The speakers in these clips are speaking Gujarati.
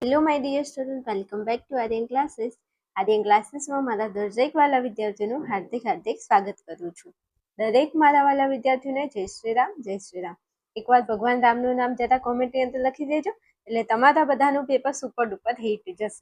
Hello my dear student, welcome back to Aryan classes. આર્યન ક્લાસીસમાં મારા દરેક વાલા વિદ્યાર્થીઓનું હાર્દિક સ્વાગત કરું છું. દરેક મારા વાલા વિદ્યાર્થીઓને જય શ્રી રામ, જય શ્રી રામ. એકવાર ભગવાન રામનું નામ જરા કોમેન્ટની અંદર લખી દેજો, એટલે તમારા બધાનું પેપર સુપર ડુપર હિટ જશે.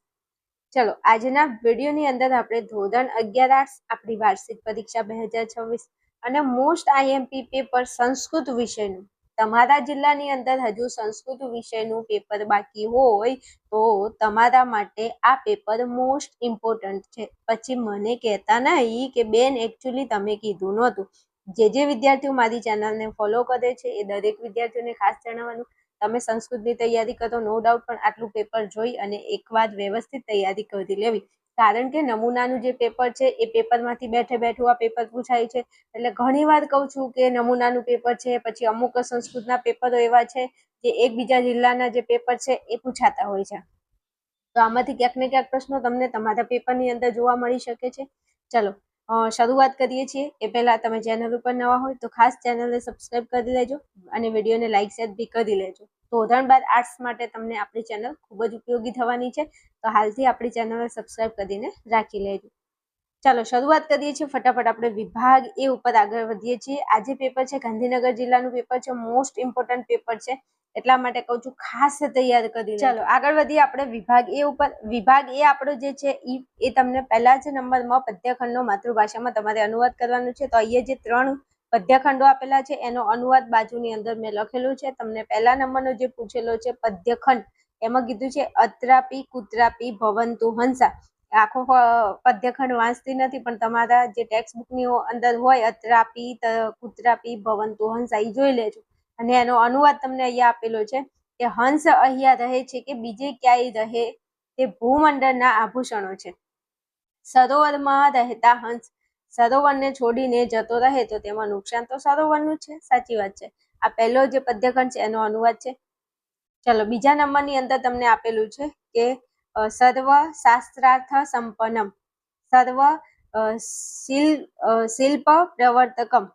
ચલો, આજના વિડીયોની અંદર આપણે ધોરણ 11 આર્ટ્સ આપણી વાર્ષિક પરીક્ષા 2026 અને મોસ્ટ આઈએમપી પેપર સંસ્કૃત વિષયનું, તમારા જિલ્લાની અંદર હજુ સંસ્કૃત વિષયનું પેપર બાકી હોય તો તમારા માટે આ પેપર મોસ્ટ ઇમ્પોર્ટન્ટ છે. પછી મને કહેતા નહીં કે બેન એકચ્યુઅલી તમે કીધું નહોતું. જે વિદ્યાર્થીઓ મારી ચેનલને ફોલો કરે છે એ દરેક વિદ્યાર્થીઓને ખાસ જણાવવાનું, તમે સંસ્કૃતની તૈયારી કરો નો ડાઉટ, પણ આટલું પેપર જોઈ અને એકવાર વ્યવસ્થિત તૈયારી કરી લેવી. કારણ કે નમૂનાનું જે પેપર છે એ પેપરમાંથી બેઠું આ પેપર પૂછાય છે. એટલે ઘણી વાર કહું છું કે નમૂનાનું પેપર છે, પછી અમુક સંસ્કૃતના પેપરો એવા છે જે એકબીજા જિલ્લાના જે પેપર છે એ પૂછાતા હોય છે. તો આમાંથી ક્યાંક ને ક્યાંક પ્રશ્નો તમને તમારા પેપરની અંદર જોવા મળી શકે છે. ચલો શરૂઆત કરીએ છીએ. એ પહેલા તમે ચેનલ ઉપર નવા હોય તો ખાસ ચેનલને સબસ્ક્રાઇબ કરી લેજો અને વિડીયોને લાઇક શેર બી કરી લેજો. ધોરણ 12 આર્ટ્સ માટે તમને આપણી ચેનલ ખૂબ જ ઉપયોગી થવાની છે, તો હાલથી આપણી ચેનલને સબસ્ક્રાઇબ કરીને રાખી લેજો. ચાલો શરૂઆત કરીએ છીએ. ફટાફટ આપણે વિભાગ એ ઉપર આગળ વધીએ છીએ. આજે પેપર છે ગાંધીનગર જિલ્લાનું પેપર છે, મોસ્ટ ઇમ્પોર્ટન્ટ પેપર છે, એટલા માટે કહું છું ખાસ તૈયાર કરી. ચાલો આગળ વધીએ આપણે વિભાગ એ ઉપર. વિભાગ એ આપણો જે છે એ તમને પહેલા જ નંબરમાં પદ્યખંડનો માતૃભાષામાં તમારે અનુવાદ કરવાનું છે. તો અહીંયા જે 3 પદ્યખંડો આપેલા છે એનો અનુવાદ બાજુની અંદર મેં લખેલું છે. તમને પહેલા નંબરનો જે પૂછેલો છે પદ્યખંડ, એમાં કીધું છે અત્રાપી કુત્રાપી ભવંતુ હંસા. આખો પદ્યખંડ વાંચતી નથી, પણ તમારા જે ટેક્સ્ટ બુકની અંદર હોય અત્રાપી કુત્રાપી ભવંતુ હંસા એ જોઈ લેજો. અને એનો અનુવાદ તમને અહીંયા આપેલો છે કે હંસ અહીંયા રહે છે કે બીજે ક્યાંય રહે, તે ભૂમંડળના આભૂષણો છે. સરોવરમાં રહેતા હંસ સરોવરને છોડીને જતો રહે તો તેમાં નુકસાન તો સરોવરનું છે. સાચી વાત છે. આ પહેલો જે પદ્યખંડ છે એનો અનુવાદ છે. ચલો બીજા નંબરની અંદર તમને આપેલું છે કે સર્વ શાસ્ત્રાર્થ સંપન્નમ સર્વ શિલ્પ પ્રવર્તકમ.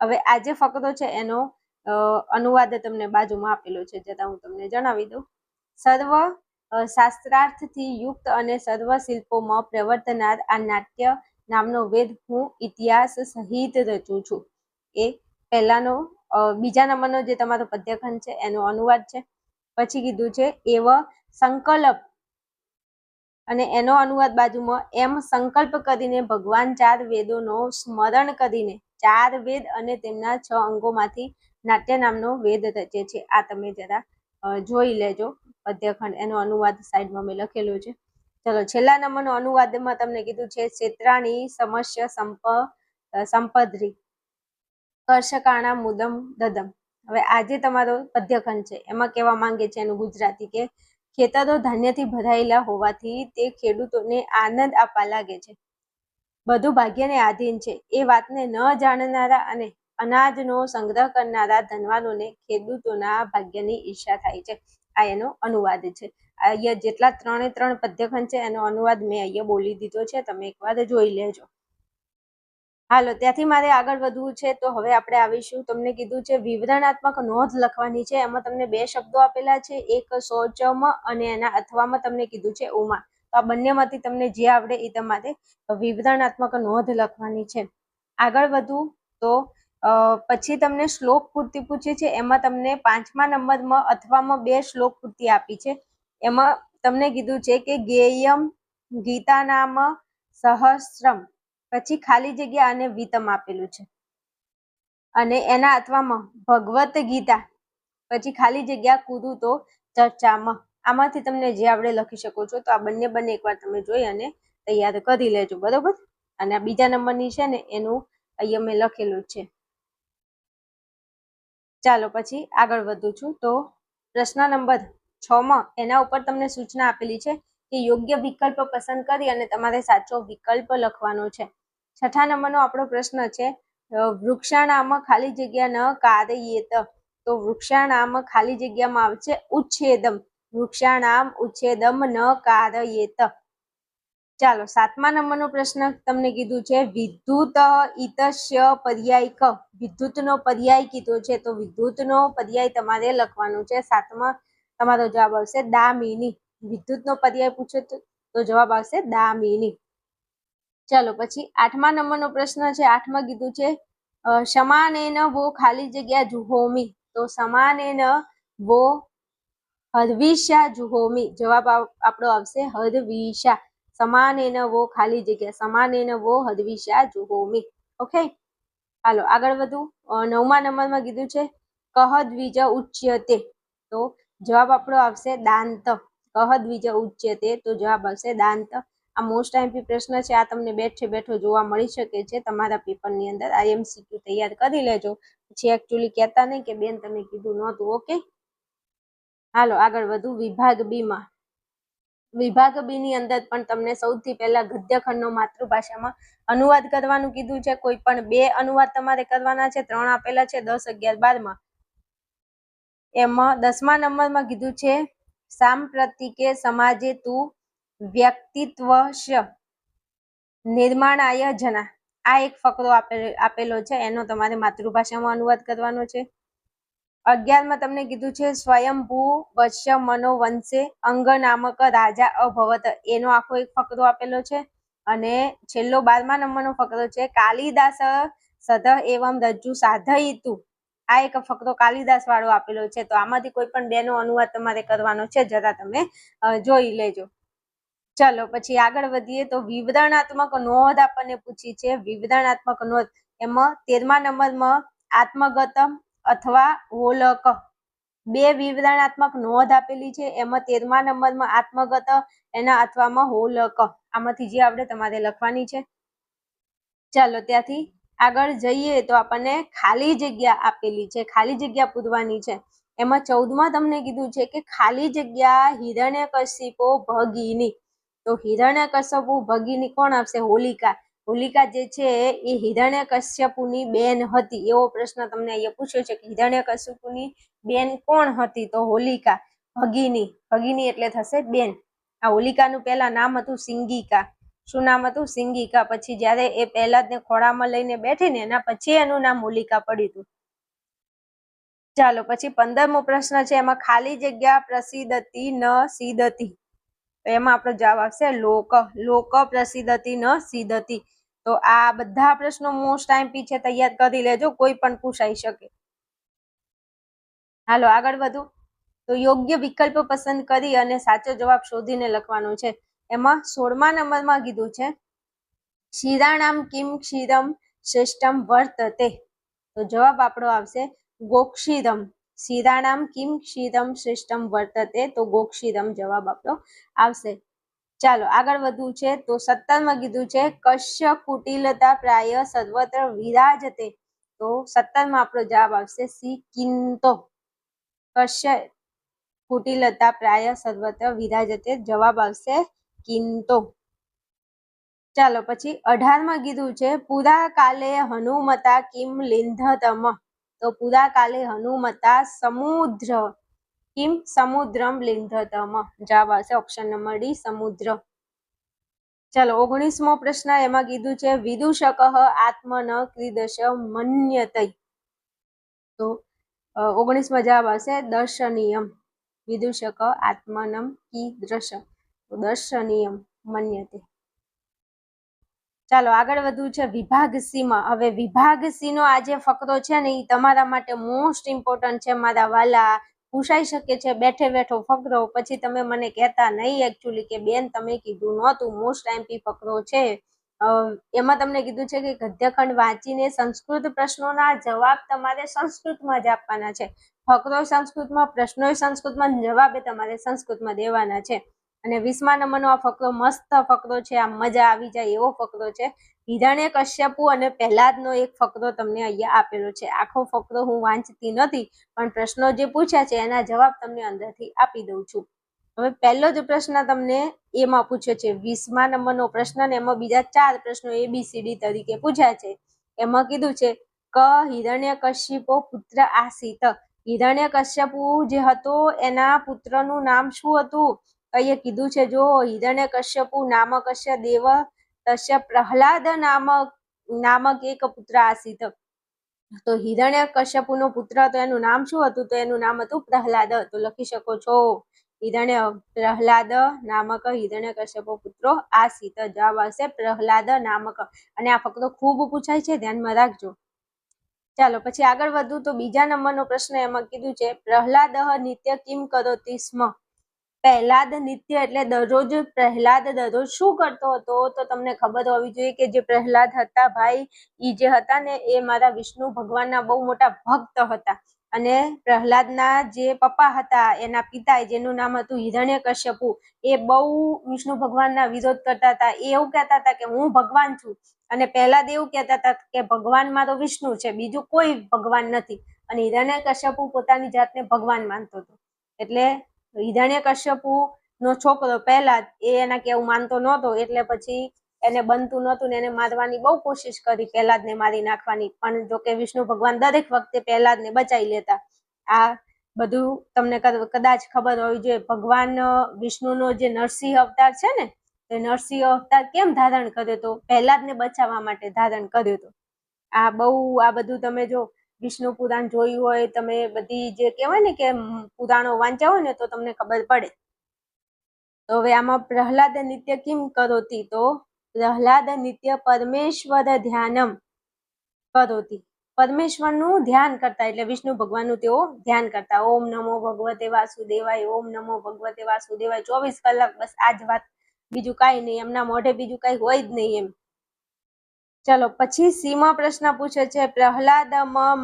હવે આ જે ફકરો છે એનો અનુવાદ તમને બાજુમાં આપેલો છે, જરા હું તમને જણાવી દઉં. સર્વ શાસ્ત્રાર્થથી યુક્ત અને સર્વ શિલ્પોમાં પ્રવર્તનાર આ નાટ્ય નામનો વેદ હું ઇતિહાસ સહિત રચું છું. એ પહેલાનો બીજા નંબરનો જે તમારો પદ્યખંડ છે એનો અનુવાદ છે. પછી કીધું છે એવ સંકલ્પ, અને એનો અનુવાદ બાજુમાં એમ સંકલ્પ કરીને ભગવાન 4 વેદોનો સ્મરણ કરીને 4 વેદ અને તેમના 6 અંગોમાંથી નાટ્ય નામનો વેદ રચે છે. આ તમે જરા જોઈ લેજો પદ્યખંડ, એનો અનુવાદ સાઈડમાં મેં લખેલો છે. ચલો છેલ્લા નંબરનો અનુવાદમાં તમને કીધું છે ક્ષેત્રાણી સમસ્ય સંપદ્રી કર્ષકાણા મુદમ દદમ. હવે આજે તમારો પદ્યખંડ છે એમાં કહેવા માંગે છે એનું ગુજરાતી કે ખેતરો ધાન્યથી ભરાયેલા હોવાથી તે ખેડૂતોને આનંદ આપવા લાગે છે. બધું ભાગ્યને આધીન છે. એ વાતને ન જાણનારા અને અનાજનો સંગ્રહ કરનારા ધનવાનોને ખેડૂતોના ભાગ્યની ઈર્ષા થાય છે. આ એનો અનુવાદ છે. અહીંયા જેટલા 3 પદ્યખંડ છે એનો અનુવાદ મેં અહીંયા બોલી દીધો છે, તમે એકવાર જોઈ લેજો. હાલો ત્યાંથી મારે આગળ વધવું છે, તો હવે આપણે આવીશું. તમને કીધું છે વિવરણાત્મક નોંધ લખવાની છે. એમાં તમને 2 શબ્દો આપેલા છે, એક શૌચમ અને એના અથવામાં તમને કીધું છે ઉમા. તો આ બંનેમાંથી તમને જે આવડે એ તમારે વિવરણાત્મક નોંધ લખવાની છે. આગળ વધવું તો પછી તમને શ્લોક પૂર્તિ પૂછી છે. એમાં તમને 5મા નંબરમાં અથવામાં 2 શ્લોક પૂર્તિ આપી છે. એમાં તમને કીધું છે કે ગેયમ ગીતા નામ સહસ્ત્રમ, પછી ખાલી જગ્યા અને વિતમ આપેલું છે. અને એના અથવામાં ભગવત ગીતા, પછી ખાલી જગ્યા કુરુ તો ચર્ચામાં. આમાંથી તમને જે આવડે લખી શકો છો. તો આ બંને એકવાર તમે જોઈ અને તૈયાર કરી લેજો, બરોબર. અને આ બીજા નંબરની છે ને એનું અહીંયા મેં લખેલું છે. ચાલો પછી આગળ વધું છું. તો પ્રશ્ન નંબર 6માં એના ઉપર તમને સૂચના આપેલી છે કે યોગ્ય વિકલ્પ પસંદ કરી અને તમારે સાચો વિકલ્પ લખવાનો છે. 6થા નંબરનો આપણો પ્રશ્ન છે વૃક્ષાણામ ખાલી જગ્યા ન કાર્યેત. તો વૃક્ષાણામ ખાલી જગ્યામાં આવશે ઉચ્છેદમ. વૃક્ષાણામ ઉચ્છેદમ ન કાર્યેત. ચાલો 7મા નંબરનો પ્રશ્ન તમને કીધું છે વિદ્યુત ઇતસ્ય પર્યાય ક. વિદ્યુતનો પર્યાય કીધો છે, તો વિદ્યુતનો પર્યાય તમારે લખવાનો છે. 7માં તમારો જવાબ આવશે દામિની. વિદ્યુતનો પર્યાય પૂછે તો જવાબ આવશે દામિની. ચાલો પછી 8મા નંબરનો પ્રશ્ન છે. 8માં કીધું છે સમાનેન વો ખાલી જગ્યા જુહોમી. તો સમાનેન વો હર્વિષા જુહોમી. જવાબ આપણો આવશે હર્વિષા. સમાનેન વો ખાલી જગ્યા સમાનેન વો હર્વિષા જુહોમી. ઓકે, હાલો આગળ વધુ. 9મા નંબરમાં કીધું છે કહ દ્વિજ ઉચ્યતે. તો જવાબ આપણો આવશે દાંત. કહ દ્વિજ ઉચ્યતે તો જવાબ આવશે દાંત. આ મોસ્ટ આઈએમપી પ્રશ્ન છે. આ તમને બેઠે બેઠો જોવા મળી શકે છે તમારા પેપરની અંદર. આ MCQ તૈયાર કરી લેજો. પછી એકચ્યુઅલી કહેતા નહીં કે બેન તમે કીધું નહોતું. ઓકે, હાલો આગળ વધુ. વિભાગ બી માં, વિભાગ બી ની અંદર પણ તમને સૌથી પહેલા ગદ્યખંડનો માતૃભાષામાં અનુવાદ કરવાનું કીધું છે. કોઈ પણ 2 અનુવાદ તમારે કરવાના છે. 3 આપેલા છે 10, 11, 12માં. એમાં 10મા નંબરમાં કીધું છે સાંપ્રતિકે સમાજે તું વ્યક્તિત્વશ નિર્માણાય જના. આ એક ફકરો આપેલો છે, એનો તમારે માતૃભાષામાં અનુવાદ કરવાનો છે. 11માં તમને કીધું છે સ્વયંભૂ વશ્ય મનોવંશે અંગ નામક રાજા અભવત. એનો આખો એક ફકરો આપેલો છે. અને છેલ્લો 12મા નંબરનો ફકરો છે કાલિદાસ સદ એવમ રજ્જુ સાધયિતુ. આ એક ફકરો કાલિદાસ વાળો આપેલો છે. તો આમાંથી કોઈ પણ 2 નો અનુવાદ તમારે કરવાનો છે. જરા તમે જોઈ લેજો. ચલો પછી આગળ વધીએ. તો વિવરણાત્મક નોંધ આપણને પૂછી છે. વિવરણાત્મક નોંધ એમાં 13મા નંબરમાં આત્મગત અથવા હોલક 2 વિવરણાત્મક નોંધ આપેલી છે. એમાં 13મા નંબરમાં આત્મગત એના અથવામાં હોલક. આમાંથી જે આપણે તમારે લખવાની છે. ચાલો ત્યાંથી આગળ જઈએ તો આપણને ખાલી જગ્યા આપેલી છે. ખાલી જગ્યા પૂરવાની છે. એમાં 14માં તમને કીધું છે કે ખાલી જગ્યા હિરણ્યકશિપો ભગિની. તો હિરણ્યકશ્યપુ ભગિની કોણ આવશે? હોલિકા. હોલિકા જે છે એ હિરણ્યકશ્યપુની બેન હતી. એવો પ્રશ્ન તમને અહીંયા પૂછ્યો છે કે હિરણ્યકશ્યપુની બેન કોણ હતી? તો હોલિકા. ભગિની, ભગિની એટલે થશે બેન. આ હોલિકાનું પહેલા નામ હતું સિંગિકા. શું નામ હતું? સિંગિકા. પછી જ્યારે એ પહેલાદને ખોળામાં લઈને બેઠી ને એના પછી એનું નામ હોલિકા પડ્યું હતું. ચાલો પછી 15મો પ્રશ્ન છે. એમાં ખાલી જગ્યા પ્રસિદ્ધતી ન સિદ્ધતી. તો એમાં આપણો જવાબ આવશે લોક. લોક પ્રસિદ્ધતી ન સિદ્ધતી. તો આ બધા પ્રશ્નો મોસ્ટ આઈએમપી છે. તૈયાર કરી લેજો, કોઈ પણ પૂછાઈ શકે. હાલો આગળ વધુ. તો યોગ્ય વિકલ્પ પસંદ કરી અને સાચો જવાબ શોધીને લખવાનો છે. એમાં 16મા નંબરમાં કીધું છે ક્ષીરાણામ કિમ ક્ષીરમ શ્રેષ્ઠમ વર્તતે. તો જવાબ આપણો આવશે ગોક્ષીરમ. ક્ષીરાણામ કિમ ક્ષીરમ શ્રેષ્ઠમ વર્તતે. તો ગોક્ષીરમ જવાબ આપણો આવશે. ચાલો આગળ વધવું છે. તો 17માં કીધું છે કશ્ય કુટિલતા પ્રાય સર્વત્ર વિરાજતે. તો 17માં આપણો જવાબ આવશે સી કિંતો. કશ્ય કુટિલતા પ્રાય સર્વત્ર વિરાજતે. જવાબ આવશે કિંતો. ચાલો પછી 18માં કીધું છે પુરા કાલે હનુમતા કિમ લિંધતમ. તો પુરા કાલે હનુમતા સમુદ્ર કિમ સમુદ્રમ લિંધતમ. જવાબ આવશે ઓપ્શન નંબર ડી સમુદ્ર. ચાલો 19મો પ્રશ્ન. એમાં કીધું છે વિદુષક આત્મન ક્રીદશ મન્યતૈ. તો 19માં જવાબ આવશે દર્શનીયમ. વિદુષક આત્મનમ કીદૃશ. તો દર્શનીયમ મન્યતે. ચાલો આગળ વધવું છે વિભાગ સી માં. હવે વિભાગ સી નો આ જે ફકરો છે ને એ તમારા માટે મોસ્ટ ઇમ્પોર્ટન્ટ છે મારા વાલા. પૂછાઈ શકે છે બેઠે બેઠો ફકરો. પછી તમે મને કહેતા નહીં એકચ્યુઅલી કે બેન તમે કીધું નહોતું. મોસ્ટ આઈએમપી ફકરો છે. એમાં તમને કીધું છે કે ગદ્યખંડ વાંચીને સંસ્કૃત પ્રશ્નોના જવાબ તમારે સંસ્કૃતમાં જ આપવાના છે. ફકરો સંસ્કૃતમાં, પ્રશ્નો સંસ્કૃતમાં, જવાબે તમારે સંસ્કૃતમાં દેવાના છે. અને 20મા નંબરનો આ ફકરો મસ્ત ફકરો છે. આ મજા આવી જાય એવો ફકરો છે. હિરણ્યકશ્યપુ અને પ્રહલાદનો એક ફકરો તમને અહીંયા આપેલો છે. આખો ફકરો હું વાંચતી નથી, પણ પ્રશ્નો જે પૂછ્યા છે એના જવાબ તમને અંદરથી આપી દઉં છું. હવે પહેલો જ પ્રશ્ન તમને એમાં પૂછ્યો છે 20મા નંબરનો પ્રશ્ન, ને એમાં બીજા 4 પ્રશ્નો ABCD તરીકે પૂછ્યા છે. એમાં કીધું છે ક હિરણ્યકશ્યપો પુત્ર આસીત. હિરણ્યકશ્યપુ જે હતો એના પુત્રનું નામ શું હતું? અહીંયા કીધું છે જો હિરણ્યકશ્યપુ નામકસ્ય દેવ તસ્ય પ્રહલાદ નામક એક પુત્ર આસીત. તો હિરણ્યકશ્યપુનો પુત્ર હતો એનું નામ શું હતું? તો એનું નામ હતું પ્રહલાદ. તો લખી શકો છો પ્રહલાદ નામક હિરણ્યકશ્યપ પુત્રો આસીત. જવાબ આવશે પ્રહલાદ નામક. અને આ ફક્ત ખૂબ પૂછાય છે, ધ્યાનમાં રાખજો. ચાલો પછી આગળ વધુ તો બીજા નંબરનો પ્રશ્ન એમાં કીધું છે પ્રહલાદ નિત્ય કિમ કરોતિ સ્મ. પ્રહલાદ નિત્ય એટલે દરરોજ પ્રહલાદ દરરોજ શું કરતો હતો? તો તમને ખબર હોવી જોઈએ કે જે પ્રહલાદ હતા ભાઈ, એ જે હતા ને એ મારા વિષ્ણુ ભગવાનના બહુ મોટા ભક્ત હતા. અને પ્રહલાદના જે પપ્પા હતા, એના પિતા જેનું નામ હતું હિરણ્યકશ્યપુ, એ બહુ વિષ્ણુ ભગવાનના વિરોધ કરતા હતા. એ એવું કહેતા હતા કે હું ભગવાન છું. અને પ્રહલાદ એવું કહેતા હતા કે ભગવાન મારો વિષ્ણુ છે, બીજું કોઈ ભગવાન નથી. અને હિરણ્યકશ્યપુ પોતાની જાતને ભગવાન માનતો હતો. એટલે હિરણ્યકશ્યપુ નો છોકરો પ્રહલાદ એના કેવું માનતો નહોતો, એટલે પછી એને બનતું નહોતું ને એને મારવાની બહુ કોશિશ કરી, પ્રહલાદને મારી નાખવાની. પણ જો કે વિષ્ણુ ભગવાન દરેક વખતે પ્રહલાદને બચાવી લેતા. આ બધું તમને કદાચ ખબર હોવી જોઈએ. ભગવાન વિષ્ણુનો જે નરસિંહ અવતાર છે ને, તે નરસિંહ અવતાર કેમ ધારણ કર્યો હતો? પ્રહલાદને બચાવવા માટે ધારણ કર્યો હતો. આ બધું તમે જો વિષ્ણુ પુરાણ જોયું હોય, તમે બધી જે કહેવાય ને કે પુરાણો વાંચ્યા હોય ને, તો તમને ખબર પડે. તો હવે આમાં પ્રહલાદ નિત્ય કિમ કરોતિ, તો પ્રહલાદ નિત્ય પરમેશ્વર ધ્યાનમ કરોતિ. પરમેશ્વરનું ધ્યાન કરતા, એટલે વિષ્ણુ ભગવાનનું તેઓ ધ્યાન કરતા. ઓમ નમો ભગવતે વાસુદેવાય, ઓમ નમો ભગવતે વાસુદેવાય. 24 કલાક બસ આ જ વાત, બીજું કાંઈ નહીં. એમના મોઢે બીજું કાંઈ હોય જ નહીં એમ. ચલો પછી સીમા પ્રશ્ન પૂછે છે પ્રહલાદ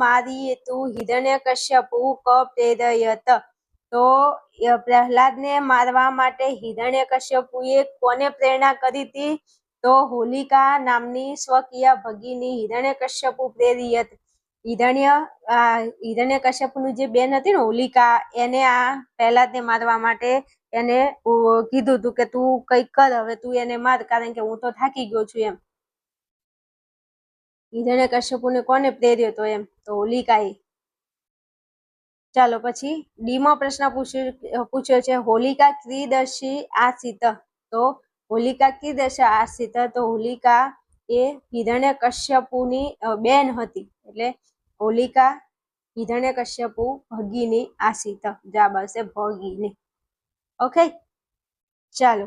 મારી તું હિરણ્યકશ્યપુ ક પ્રેરયત. તો પ્રહલાદને મારવા માટે હિરણ્યકશ્યપુએ કોને પ્રેરણા કરી હતી? તો હોલિકા નામની સ્વકીય ભગીની હિરણ્યકશ્યપુ પ્રેરિયત. હિરણ્યકશ્યપુની જે બેન હતી ને હોલિકા, એને આ પ્રહલાદને મારવા માટે એને કીધું હતું કે તું કંઈક કર, હવે તું એને માર, કારણ કે હું તો થાકી ગયો છું એમ. હિરણ્યકશ્યપુને કોને પ્રેર્યો હતો એમ? તો હોલિકાએ. ચાલો પછી ડીમો પ્રશ્ન પૂછ્યો છે હોલિકા ક્રીદર્શી આસિત. તો હોલિકા ક્રીદર્શી આસિત, તો હોલિકા એ હિરણ્યકશ્યપુની બેન હતી. એટલે હોલિકા હિરણ્યકશ્યપુ ભગીની આસિત. જવાબ આવશે ભગીની. ઓકે, ચાલો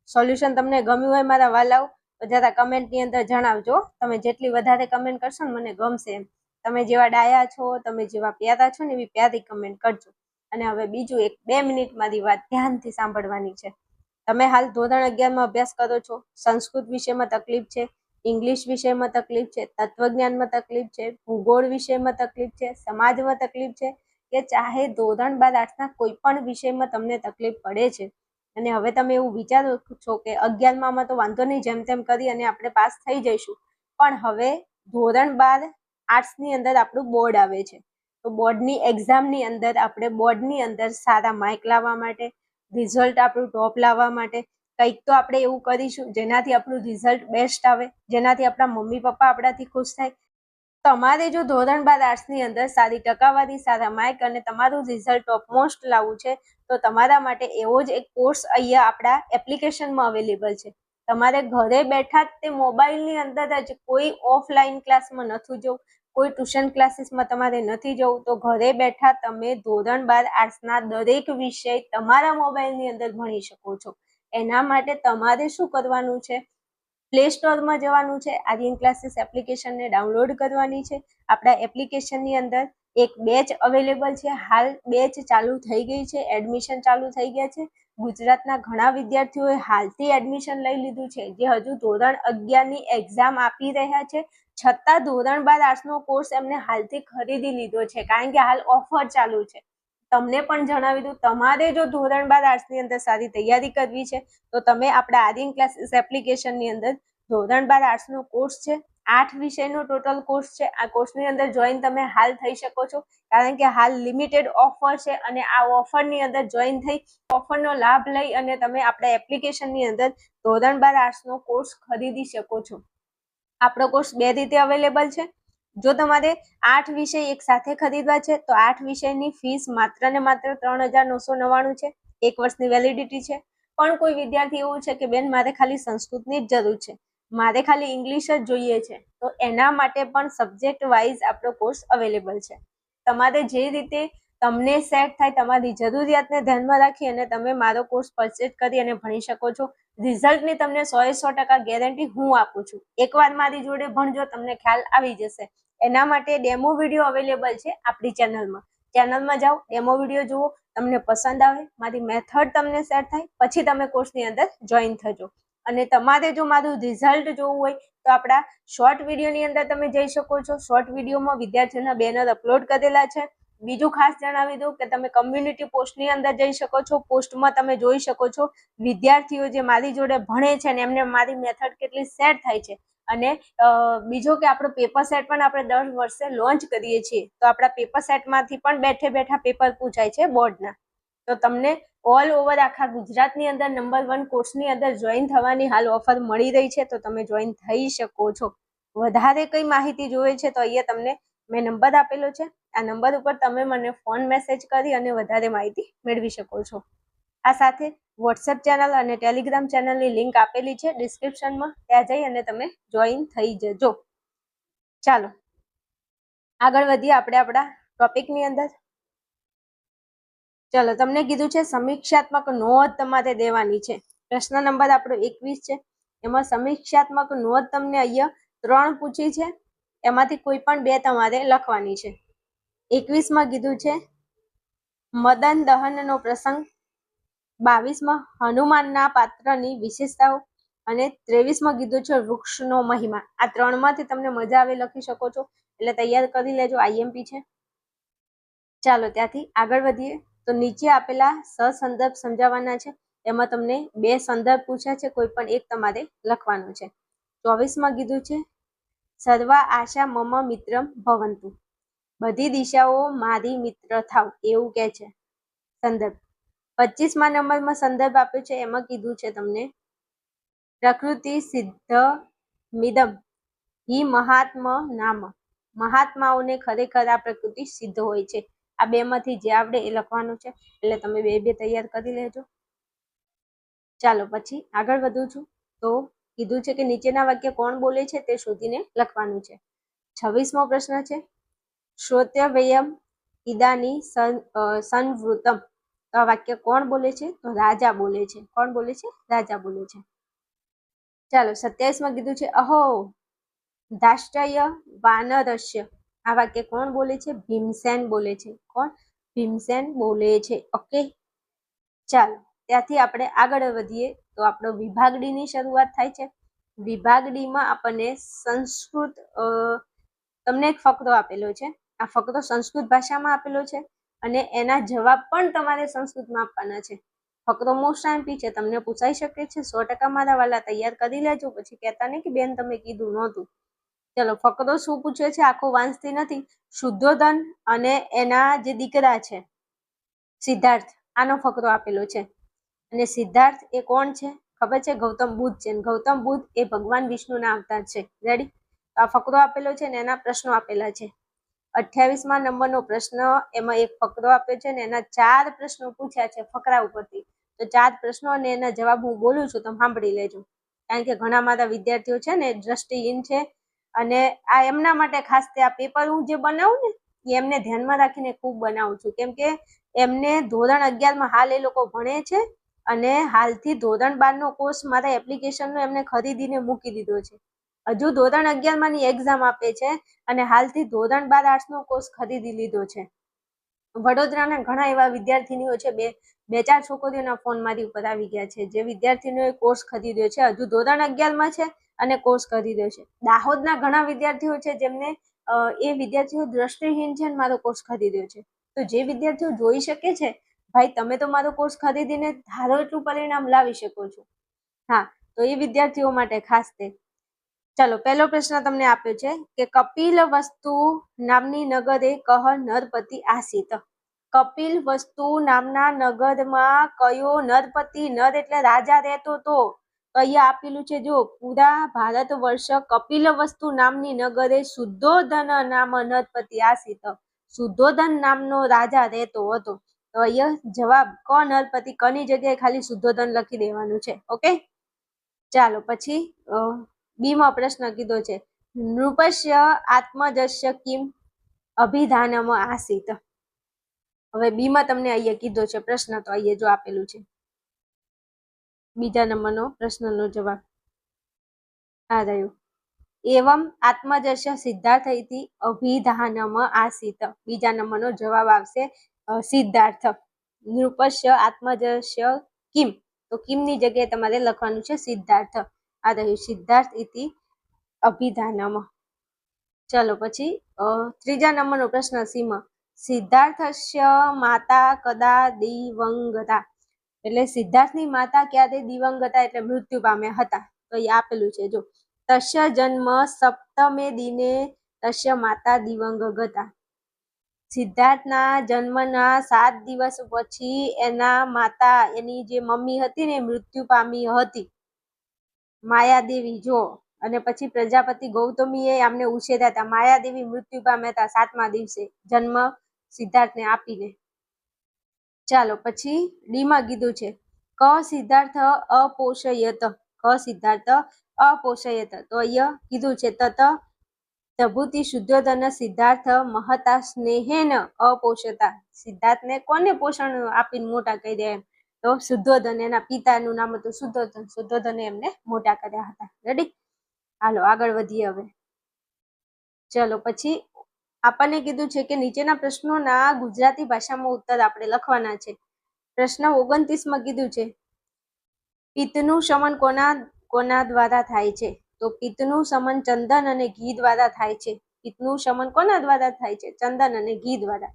સોલ્યુશન તમને ગમ્યું હોય મારા વાલાઓ તો જરા કમેન્ટની અંદર જણાવજો. તમે જેટલી વધારે કમેન્ટ કરશો ને મને ગમશે એમ. તમે જેવા ડાયા છો, તમે જેવા પ્યારા છો ને એવી પ્યારી કમેન્ટ કરજો. અને હવે બીજું 1-2 મિનિટ મારી વાત ધ્યાનથી સાંભળવાની છે. તમે હાલ ધોરણ 11માં અભ્યાસ કરો છો, સંસ્કૃત વિષયમાં તકલીફ છે, ઇંગ્લિશ વિષયમાં તકલીફ છે, તત્વજ્ઞાનમાં તકલીફ છે, ભૂગોળ વિષયમાં તકલીફ છે, સમાજમાં તકલીફ છે, કે ચાહે ધોરણ 12 આર્ટ્સના કોઈ પણ વિષયમાં તમને તકલીફ પડે છે, અને હવે તમે એવું વિચારો છો કે 11માં તો વાંધો નહીં, જેમ તેમ કરી અને આપણે પાસ થઈ જઈશું, પણ હવે ધોરણ 12 આર્ટ્સની અંદર આપણું બોર્ડ આવે છે. તો બોર્ડની એક્ઝામની અંદર આપણે બોર્ડની અંદર સારા માર્ક લાવવા માટે, રિઝલ્ટ આપણું ટોપ લાવવા માટે કંઈક તો આપણે એવું કરીશું જેનાથી આપણું રિઝલ્ટ બેસ્ટ આવે, જેનાથી આપણા મમ્મી પપ્પા આપણાથી ખુશ થાય. તમારે જો ધોરણ 12 આર્ટ્સની અંદર સારી ટકાવારી, સારા માર્ક અને તમારું રિઝલ્ટ ટોપ મોસ્ટ લાવવું છે, તો તમારા માટે એવો જ એક કોર્સ અહીંયા આપણા એપ્લિકેશનમાં અવેલેબલ છે. તમારે ઘરે બેઠા જ તે મોબાઈલની અંદર જ, કોઈ ઓફલાઈન ક્લાસમાં નથી જવું, કોઈ ટ્યુશન ક્લાસીસમાં તમારે નથી જવું, તો ઘરે બેઠા તમે ધોરણ 12 આર્ટ્સના દરેક વિષય તમારા મોબાઈલની અંદર ભણી શકો છો. એના માટે તમારે શું કરવાનું છે? પ્લે સ્ટોરમાં જવાનું છે, આર્યન ક્લાસીસ એપ્લિકેશનને ડાઉનલોડ કરવાની છે. આપણા એપ્લિકેશનની અંદર એક બેચ અવેલેબલ છે. હાલ બેચ ચાલુ થઈ ગઈ છે, એડમિશન ચાલુ થઈ ગયા છે. ગુજરાતના ઘણા વિદ્યાર્થીઓએ હાલથી એડમિશન લઈ લીધું છે, જે હજુ ધોરણ 11ની એક્ઝામ આપી રહ્યા છે, છતાં ધોરણ 12 આર્ટ્સનો કોર્સ એમને હાલથી ખરીદી લીધો છે, કારણ કે હાલ ઓફર ચાલુ છે. તમને પણ જણાવી દઉં, તમારે જો ધોરણ 12 આર્ટ્સની અંદર સારી તૈયારી કરવી છે, તો તમે આપણા આર્યન ક્લાસીસ એપ્લિકેશનની અંદર ધોરણ 12 આર્ટ્સનો કોર્સ છે, 8 વિષયનો ટોટલ કોર્સ છે. આ કોર્સની અંદર જોઈન તમે હાલ થઈ શકો છો, કારણ કે હાલ લિમિટેડ ઓફર છે, અને આ ઓફરની અંદર જોઈન થઈ ઓફરનો લાભ લઈ અને તમે આપણા એપ્લિકેશનની અંદર ધોરણ 12 આર્ટ્સનો કોર્સ ખરીદી શકો છો. આપણો કોર્સ 2 રીતે અવેલેબલ છે. જો તમારે 8 વિષય એક સાથે ખરીદવા છે, તો 8 વિષયની ફીસ માત્ર ને માત્ર 3,999 છે. 1 વર્ષની વેલિડિટી છે. પણ કોઈ વિદ્યાર્થી એવું છે કે બેન મારે ખાલી સંસ્કૃતની જ જરૂર છે, મારે ખાલી ઇંગ્લિશ જ જોઈએ છે, તો એના માટે પણ સબ્જેક્ટ વાઇઝ આપણો કોર્સ અવેલેબલ છે. તમારે જે રીતે તમને સેટ થાય, તમારી જરૂરિયાતને ધ્યાનમાં રાખી અને તમે મારો કોર્સ પરચેસ કરી અને ભણી શકો છો. રિઝલ્ટની તમને 100% ગેરંટી હું આપું છું. એકવાર મારી જોડે ભણજો, તમને ખ્યાલ આવી જશે. એના માટે ડેમો વિડીયો અવેલેબલ છે આપણી ચેનલમાં જાઓ, ડેમો વિડીયો જુઓ, તમને પસંદ આવે, મારી મેથડ તમને સેટ થાય, પછી તમે કોર્સની અંદર જોઈન થજો. અને તમારે જો મારું રિઝલ્ટ જોવું હોય તો આપણા શોર્ટ વિડીયોની અંદર તમે જઈ શકો છો. શોર્ટ વિડીયોમાં વિદ્યાર્થીઓના બેનર અપલોડ કરેલા છે. બીજું ખાસ જણાવી દઉં કે તમે કમ્યુનિટી પોસ્ટની અંદર જઈ શકો છો. પોસ્ટમાં તમે જોઈ શકો છો વિદ્યાર્થીઓ જે મારી જોડે ભણે છે ને એમને મારી મેથડ કેટલી સેટ થાય છે. અને બીજો કે આપણો પેપર સેટ પણ આપણે દર વર્ષે લોન્ચ કરીએ છીએ, તો આપણા પેપર સેટમાંથી પણ બેઠે બેઠા પેપર પૂછાય છે બોર્ડના. તો તમને ઓલ ઓવર આખા ગુજરાતની અંદર નંબર 1 કોર્સની અંદર જોઈન થવાની હાલ ઓફર મળી રહી છે, તો તમે જોઈન થઈ શકો છો. વધારે કઈ માહિતી જોઈએ છે તો અહીંયા તમને મેં નંબર આપેલો છે, આ નંબર ઉપર તમે મને ફોન મેસેજ કરી અને વધારે માહિતી મેળવી શકો છો. આ સાથે વોટ્સએપ ચેનલ અને ટેલિગ્રામ ચેનલની લિંક આપેલી છે ડિસ્ક્રિપ્શનમાં, ત્યાં જઈ અને તમે જોઈન થઈ જજો. ચાલો આગળ વધીએ આપણે આપણા ટોપિકની અંદર. ચલો, તમને કીધું છે સમીક્ષાત્મક નોંધ તમારે દેવાની છે. પ્રશ્ન નંબર આપણો 21 છે. એમાં સમીક્ષાત્મક નોંધ તમને અહીંયા 3 પૂછી છે, એમાંથી કોઈ પણ 2 તમારે લખવાની છે. 21માં કીધું છે મદન દહનનો પ્રસંગ, 22માં હનુમાનના પાત્રની વિશેષતાઓ, અને 23માં કીધું છે વૃક્ષનો મહિમા. આ 3માંથી તમને મજા આવે લખી શકો છો, એટલે તૈયાર કરી લેજો, આઈએમપી છે. ચાલો ત્યાંથી આગળ વધીએ. તો નીચે આપેલા સહસંદર્ભ સમજાવવાના છે. એમાં તમને 2 સંદર્ભ પૂછ્યા છે, કોઈ પણ એક તમારે લખવાનું છે. 24માં કીધું છે સર્વા આશા મમ મિત્રમ ભવંતુ, બધી દિશાઓ મારી મિત્ર થાવ, એવું કે છે સંદર્ભ. 25માં નંબરમાં સંદર્ભ આપ્યો છે, એમાં કીધું છે તમને પ્રકૃતિ સિદ્ધ મિદમ હિ મહાત્મ નામ, મહાત્માઓને ખરેખર આ પ્રકૃતિ સિદ્ધ હોય છે. આ 2માંથી જે આવડે એ લખવાનું છે, એટલે તમે 2 તૈયાર કરી લેજો. ચાલો પછી આગળ વધું છું. તો કીધું છે કે નીચેના વાક્ય કોણ બોલે છે તે શોધીને લખવાનું છે. 26મો પ્રશ્ન છે શ્રોત્યવ્યયમ ઇદાની સંવૃતમ, તો આ વાક્ય કોણ બોલે છે? તો રાજા બોલે છે. કોણ બોલે છે? રાજા બોલે છે. ચાલો 27માં કીધું છે અહો દાષ્ટય વાનરસ્ય, આ વાક્ય કોણ બોલે છે? ભીમસેન બોલે છે. કોણ? ભીમસેન બોલે છે. ઓકે, ચાલો ત્યાંથી આપણે આગળ વધીએ. તો આપણો વિભાગ ડી ની શરૂઆત થાય છે. વિભાગ ડી માં આપણને સંસ્કૃત, તમને એક ફકરો આપેલો છે. આ ફકરો સંસ્કૃત ભાષામાં આપેલો છે અને એના જવાબ પણ તમારે સંસ્કૃતમાં આપવાના છે. ફકરો મોસ્ટ આઈએમપી છે, તમને પૂછાઈ શકે છે. 100% મારા વાલા તૈયાર કરી લેજો, પછી કહેતા નહીં કે બેન તમે કીધું નહોતું. ચલો ફકરો શું પૂછે છે આખો વાંચતી નથી. શુદ્ધોધન અને એના જે દીકરા છે સિદ્ધાર્થ, આનો ફકરો આપેલો છે. અને સિદ્ધાર્થ એ કોણ છે? ખબર છે? ગૌતમ બુદ્ધ છે. ગૌતમ બુદ્ધ એ ભગવાન વિષ્ણુના અવતાર છે. રેડી? તો આ ફકરો આપેલો છે ને એના પ્રશ્નો આપેલા છે. 28માં નંબરનો પ્રશ્ન, એમાં એક ફકરો આપ્યો છે ને એના 4 પ્રશ્નો પૂછ્યા છે ફકરા ઉપરથી. તો 4 પ્રશ્નો અને એના જવાબ હું બોલું છું, તમે સાંભળી લેજો. કારણ કે ઘણા મારા વિદ્યાર્થીઓ છે ને દ્રષ્ટિહીન છે, અને આ એમના માટે ખાસ તે આ પેપર હું જે બનાવું ને એ એમને ધ્યાનમાં રાખીને ખૂબ બનાવું છું. કેમ કે એમને ધોરણ 11માં હાલ એ લોકો ભણે છે અને હાલથી ધોરણ 12નો કોર્સ મારા એપ્લિકેશનનો એમને ખરીદીને મૂકી દીધો છે. હજુ ધોરણ 11માંની એક્ઝામ આપે છે અને હાલથી ધોરણ 12 આર્ટ્સનો કોર્સ ખરીદી લીધો છે. વડોદરાના ઘણા એવા વિદ્યાર્થીનીઓ છે, બે ચાર છોકરીઓના ફોન મારી ઉપર આવી ગયા છે, જે વિદ્યાર્થીનીઓએ કોર્સ ખરીદ્યો છે, હજુ ધોરણ 11માં છે અને કોર્સ ખરીદ્યો છે. દાહોદના ઘણા વિદ્યાર્થીઓ છે જેમને એ વિદ્યાર્થીઓ દ્રષ્ટિહીન છે અને મારો કોર્સ ખરીદ્યો છે. તો જે વિદ્યાર્થીઓ જોઈ શકે છે, ભાઈ તમે તો મારો કોર્સ ખરીદીને ધારો એટલું પરિણામ લાવી શકો છો. હા, તો એ વિદ્યાર્થીઓ માટે ખાસ તે. ચલો પહેલો પ્રશ્ન તમને આપ્યો છે કે કપિલ વસ્તુ નામની નગરે કહ નરપતિ આસિત. કપિલ વસ્તુ નામના નગરમાં કયો નરપતિ, નર એટલે રાજા રહેતો તો અહીંયા આપેલું છે જો પૂરા ભારત વર્ષ કપિલ વસ્તુ નામની નગરે શુદ્ધોધન નામ નરપતિ આસિત, શુદ્ધોધન નામનો રાજા રહેતો હતો. તો અહીંયા જવાબ ક નરપતિ, કની જગ્યાએ ખાલી શુદ્ધોધન લખી દેવાનું છે. ઓકે, ચાલો પછી બીમાં પ્રશ્ન કીધો છે નૃપસ્ય આત્મજસ્ય કિમ અભિધાનમ આસિત. હવે બી માં તમને અહીંયા કીધો છે પ્રશ્ન, તો અહીંયા જો આપેલું છે બીજા નંબરનો પ્રશ્નનો જવાબ આ રહ્યો. એવમ આત્મજસ્ય સિદ્ધાર્થ ઇતિ અભિધાનમ આસીત. બીજા નંબરનો જવાબ આવશે સિદ્ધાર્થ. નૃપસ્ય આત્મજસ્ય કિમ, તો કિમની જગ્યાએ તમારે લખવાનું છે સિદ્ધાર્થ. આ રહ્યું સિદ્ધાર્થ ઇતિ અભિધાનમ. ચલો પછી ત્રીજા નંબરનો પ્રશ્ન સીમાં. સિદ્ધાર્થસ્ય માતા કદા દિવંગતા. એટલે સિદ્ધાર્થની માતા ક્યારે દિવંગતા એટલે મૃત્યુ પામ્યા હતા. તો એ આપેલું છે જો. તસ્ય જન્મ સપ્તમે દિને તસ્ય માતા દિવંગતા. સિદ્ધાર્થના જન્મના 7 દિવસ પછી એના માતા, એની જે મમ્મી હતી ને, મૃત્યુ પામી હતી, માયાદેવી. જો અને પછી પ્રજાપતિ ગૌતમીએ આમને ઉછેર્યા હતા. માયાદેવી મૃત્યુ પામ્યા હતા 7મા દિવસે જન્મ સિદ્ધાર્થને આપીને. ચાલો પછી ડીમાં કીધું છે ક સિદ્ધાર્થ અપોષયત. ક સિદ્ધાર્થ અપોષયત. તો અહીંયા કીધું છે તત પ્રભુતિ શુદ્ધોધન સિદ્ધાર્થ મહતા સ્નેહેન અપોષતા. સિદ્ધાર્થને કોને પોષણ આપીને મોટા કર્યા એમ? તો શુદ્ધોધન, એના પિતાનું નામ હતું શુદ્ધોધન. શુદ્ધોધને એમને મોટા કર્યા હતા. રેડી? હાલો આગળ વધીએ હવે. ચલો પછી આપણને કીધું છે કે નીચેના પ્રશ્નોના ગુજરાતી ભાષામાં ઉત્તર આપણે લખવાના છે. પ્રશ્ન 29 માં કીધું છે પિત્તનું શમન કોના દ્વારા થાય છે? તો પિત્તનું શમન ચંદન અને ઘી દ્વારા થાય છે. પિત્તનું શમન કોના દ્વારા થાય છે? ચંદન અને ઘી દ્વારા.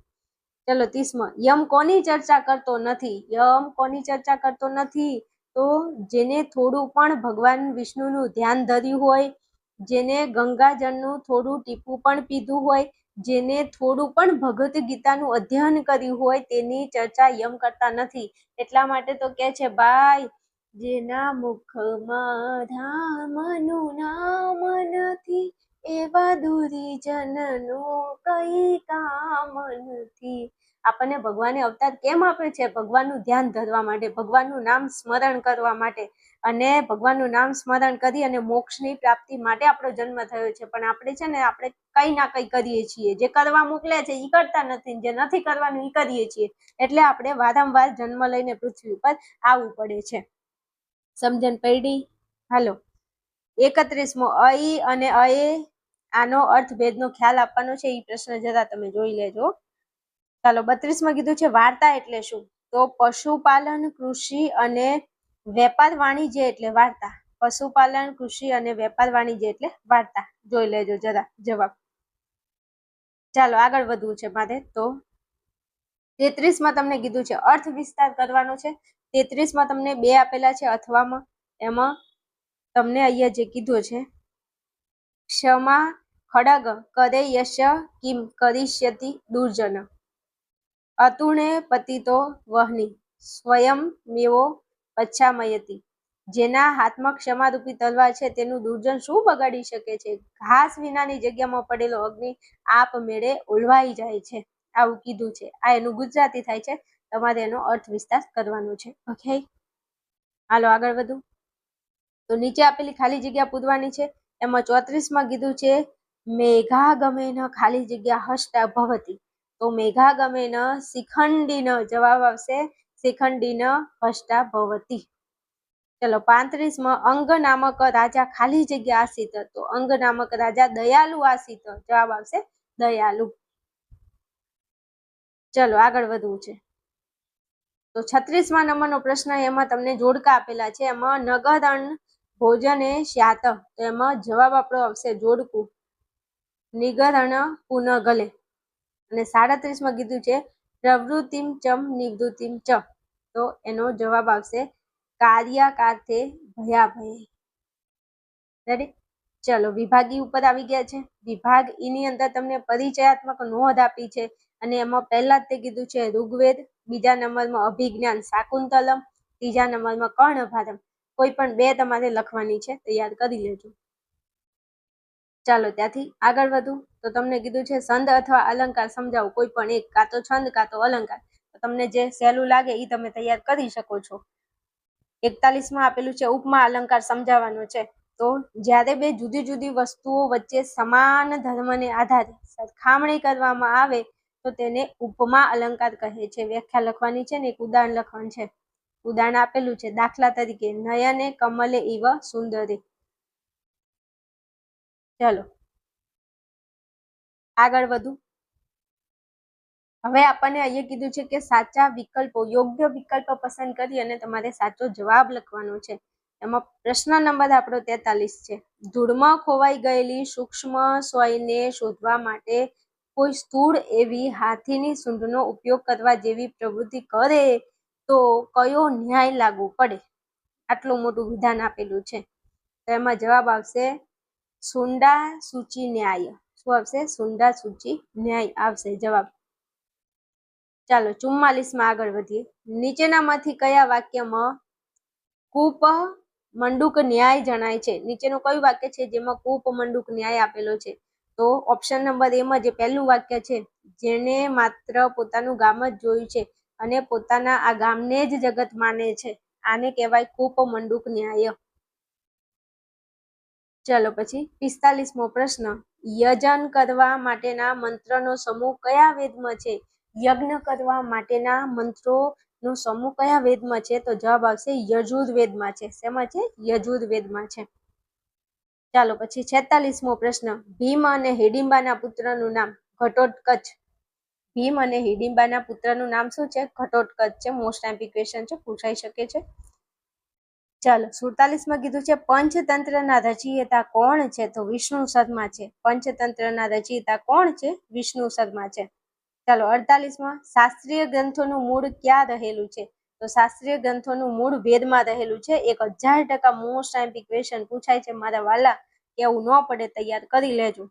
ચલો 30માં યમ કોની ચર્ચા કરતો નથી? યમ કોની ચર્ચા કરતો નથી? તો જેને થોડું પણ ભગવાન વિષ્ણુનું ધ્યાન ધર્યું હોય, જેને ગંગાજળનું થોડું ટીપું પણ પીધું હોય, જેને થોડું પણ ભગવદ્ ગીતાનું અધ્યયન કર્યું હોય, તેની ચર્ચા યમ કરતા નથી. એટલા માટે તો કે છે ભાઈ, જેના મુખમાં રામનું નામ નથી, એવા દુરીજનનું કઈ કામ નથી. આપણને ભગવાને અવતાર કેમ આપ્યો છે? ભગવાનનું ધ્યાન ધરવા માટે, ભગવાનનું નામ સ્મરણ કરવા માટે. અને ભગવાનનું નામ સ્મરણ કરી અને મોક્ષની પ્રાપ્તિ માટે આપણો જન્મ થયો છે. પણ આપણે છે ને, આપણે કઈ ના કઈ કરીએ છીએ. જે કરવા મોકલે છે એ કરતા નથી, જે નથી કરવાનું એ કરીએ છીએ. એટલે આપણે વારંવાર જન્મ લઈને પૃથ્વી ઉપર આવવું પડે છે. સમજણ પડી? હાલો 31મો અઈ અને અએ આનો અર્થભેદનો ખ્યાલ આપવાનો છે. એ પ્રશ્ન જરા તમે જોઈ લેજો. ચાલો 32માં કીધું છે વાર્તા એટલે શું? તો પશુપાલન, કૃષિ અને વેપાર વાણિજ્ય એટલે વાર્તા. પશુપાલન, કૃષિ અને વેપાર વાણિજ્ય એટલે વાર્તા. જોઈ લેજો જરા જવાબ. ચાલો આગળ વધવું છે મારે. તો 33માં તમને કીધું છે અર્થ વિસ્તાર કરવાનો છે. 33માં તમને 2 આપેલા છે અથવામાં. એમાં તમને અહીંયા જે કીધું છે ક્ષમા ખડગ કરે યશ કિમ કરિષ્યતિ દુર્જન. અતુણે પતિતો વહની સ્વયં મેવો પચ્છામયતી. જેના હાથમાં ક્ષમારૂપી તલવાર છે તેનું દુર્જન શું બગાડી શકે છે? ઘાસ વિનાની જગ્યામાં પડેલો અગ્નિ આપમેળે ઓલવાઈ જાય છે. આવું કીધું છે. આ એનું ગુજરાતી થાય છે. તમારે એનો અર્થ વિસ્તાર કરવાનો છે. ઓકે, હાલો આગળ વધુ. તો નીચે આપેલી ખાલી જગ્યા પૂરવાની છે. એમાં 34માં કીધું છે મેઘાગમેન ખાલી જગ્યા હષ્ટા ભવતી. તો મેઘાગમેન શિખંડીન જવાબ આવશે શિખંડીન હષ્ટા ભવતી. ચલો 35માં અંગ નામક રાજા ખાલી જગ્યા આસિત. તો અંગ નામક રાજા દયાલુ આસિત. જવાબ આવશે દયાલુ. ચલો આગળ વધવું છે. તો 36મા નંબરનો પ્રશ્ન, એમાં તમને જોડકા આપેલા છે. એમાં નગરન ભોજને શ્યાત. તો એમાં જવાબ આપણો આવશે જોડકું નિગરણ પુનઃગલે. અને 37માં કીધું છે પ્રવૃત્તિમ ચમ નિવૃત્તિમ ચ. તો એનો જવાબ આવશે કાર્યાકાર્થે ભયાભયે. રેડી? ચલો વિભાગી ઉપર આવી ગયા છે. વિભાગ ઈની અંદર તમને પરિચયાત્મક નોંધ આપી છે. અને એમાં પહેલા જ તે કીધું છે ઋગ્વેદ, બીજા નંબરમાં અભિજ્ઞાન શાકુંતલમ, ત્રીજા નંબરમાં કર્ણભારમ. કોઈ પણ 2 તમારે લખવાની છે, તૈયાર કરી લેજો. ચાલો ત્યાંથી આગળ વધું. તો તમને કીધું છે છંદ અથવા અલંકાર સમજાવો. કોઈ પણ એક, કાં તો છંદ કાં તો અલંકાર. તો તમને જે સહેલું લાગે એ તમે તૈયાર કરી શકો છો. 41માં આપેલું છે ઉપમા અલંકાર સમજાવવાનો છે. તો જ્યારે 2 જુદી જુદી વસ્તુઓ વચ્ચે સમાન ધર્મને આધારે સરખામણી કરવામાં આવે તો તેને ઉપમા અલંકાર કહે છે. વ્યાખ્યા લખવાની છે ને એક ઉદાહરણ લખવાનું છે. ઉદાહરણ આપેલું છે, દાખલા તરીકે નયને કમલે ઇવ સુંદરી. ચલો આગળ વધુ. હવે આપણને અહીંયા કીધું છે કે સાચા વિકલ્પો, યોગ્ય વિકલ્પ પસંદ કરી અને તમારે સાચો જવાબ લખવાનો છે. એમાં પ્રશ્ન નંબર આપણો 43 છે. ધૂળમાં ખોવાઈ ગયેલી સૂક્ષ્મ સોયને શોધવા માટે કોઈ સ્થૂળ એવી હાથીની સૂંઢનો ઉપયોગ કરવા જેવી પ્રવૃત્તિ કરે તો કયો ન્યાય લાગુ પડે? આટલું મોટું વિધાન આપેલું છે. તો એમાં જવાબ આવશે સુંડા સૂચિ ન્યાય. શું આવશે? સુંડા સૂચિ ન્યાય આવશે જવાબ. ચાલો 44 માં આગળ વધીએ. નીચેનામાંથી કયા વાક્યમાં કૂપ મંડુક ન્યાય જણાય છે? નીચેનું કયું વાક્ય છે જેમાં કૂપ મંડુક ન્યાય આપેલો છે? તો ઓપ્શન નંબર એ માં જે પહેલું વાક્ય છે, જેને માત્ર પોતાનું ગામ જ જોયું છે અને પોતાના આ ગામને જ જગત માને છે, આને કહેવાય કૂપ મંડુક ન્યાય. ચલો પછી 45મો પ્રશ્ન. યજન કરવા માટેના મંત્રનો સમૂહ કયા વેદમાં છે? યજ્ઞ કરવા માટેના મંત્રોનો સમૂહ કયા વેદમાં છે? તો જવાબ આવશે યજુર્વેદમાં છે. શેમાં છે? યજુર્વેદમાં છે. ચાલો પછી 46મો પ્રશ્ન. ભીમ અને હિડિંબાના પુત્રનું નામ ઘટોત્કચ. ભીમ અને હિડિંબાના પુત્રનું નામ શું છે? ઘટોત્કચ છે. મોસ્ટ એમ્પી ક્વેશ્ચન છે, પૂછાઈ શકે છે. ચાલો 47માં કીધું છે પંચતંત્રના રચયિતા કોણ છે? તો વિષ્ણુ શર્મા છે. પંચતંત્રના રચયિતા કોણ છે? વિષ્ણુ શર્મા છે. ચાલો 48માં શાસ્ત્રીય ગ્રંથોનું મૂળ ક્યાં રહેલું છે? તો શાસ્ત્રીય ગ્રંથોનું મૂળ વેદમાં રહેલું છે. 1000% મોસ્ટ એમ્પી ક્વેશ્ચન પૂછાય છે મારા વાલા, એવું ન પડે તૈયાર કરી લેજો.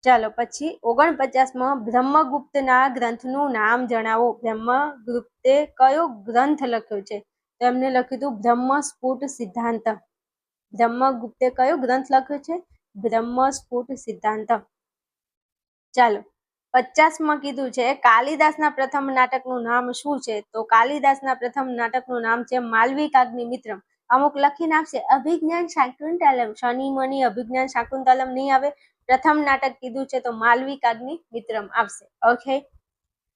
ચાલો પછી 49માં બ્રહ્મગુપ્તના ગ્રંથનું નામ જણાવો. બ્રહ્મગુપ્તે કયો ગ્રંથ લખ્યો છે? તો એમને લખ્યું હતું બ્રહ્મસ્ફુટ સિદ્ધાંત. બ્રહ્મગુપ્તે કયો ગ્રંથ લખ્યો છે? બ્રહ્મસ્ફુટ સિદ્ધાંત. ચાલો 50માં કીધું છે કાલિદાસના પ્રથમ નાટકનું નામ શું છે? તો કાલિદાસના પ્રથમ નાટકનું નામ છે માલવિકાગ્નિમિત્રમ. અમુક લખીને આપશે અભિજ્ઞાન શાકુંતલમ. શનિ મની અભિજ્ઞાન શાકુંતલમ નહીં આવે. પ્રથમ નાટક કીધું છે તો માલવિકાગ્નિમિત્રમ આવશે. ઓકે,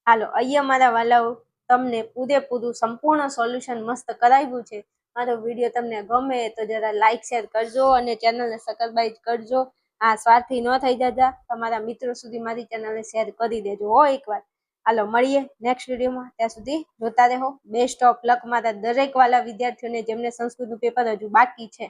હાલો અહીંયા મારા વાલાઓ તમને પૂરેપૂરું સંપૂર્ણ સોલ્યુશન મસ્ત કરાવ્યું છે. મારો વિડીયો તમને ગમે તો જરા લાઈક શેર કરજો અને ચેનલને સબસ્ક્રાઇબ કરજો. આ સ્વાર્થી ન થઈ જતા, તમારા મિત્રો સુધી મારી ચેનલને શેર કરી દેજો હો એકવાર. હાલો મળીએ નેક્સ્ટ વિડીયોમાં. ત્યાં સુધી જોતા રહો. બેસ્ટ ઓફ લક મારા દરેક વાલા વિદ્યાર્થીઓને જેમને સંસ્કૃતનું પેપર હજુ બાકી છે.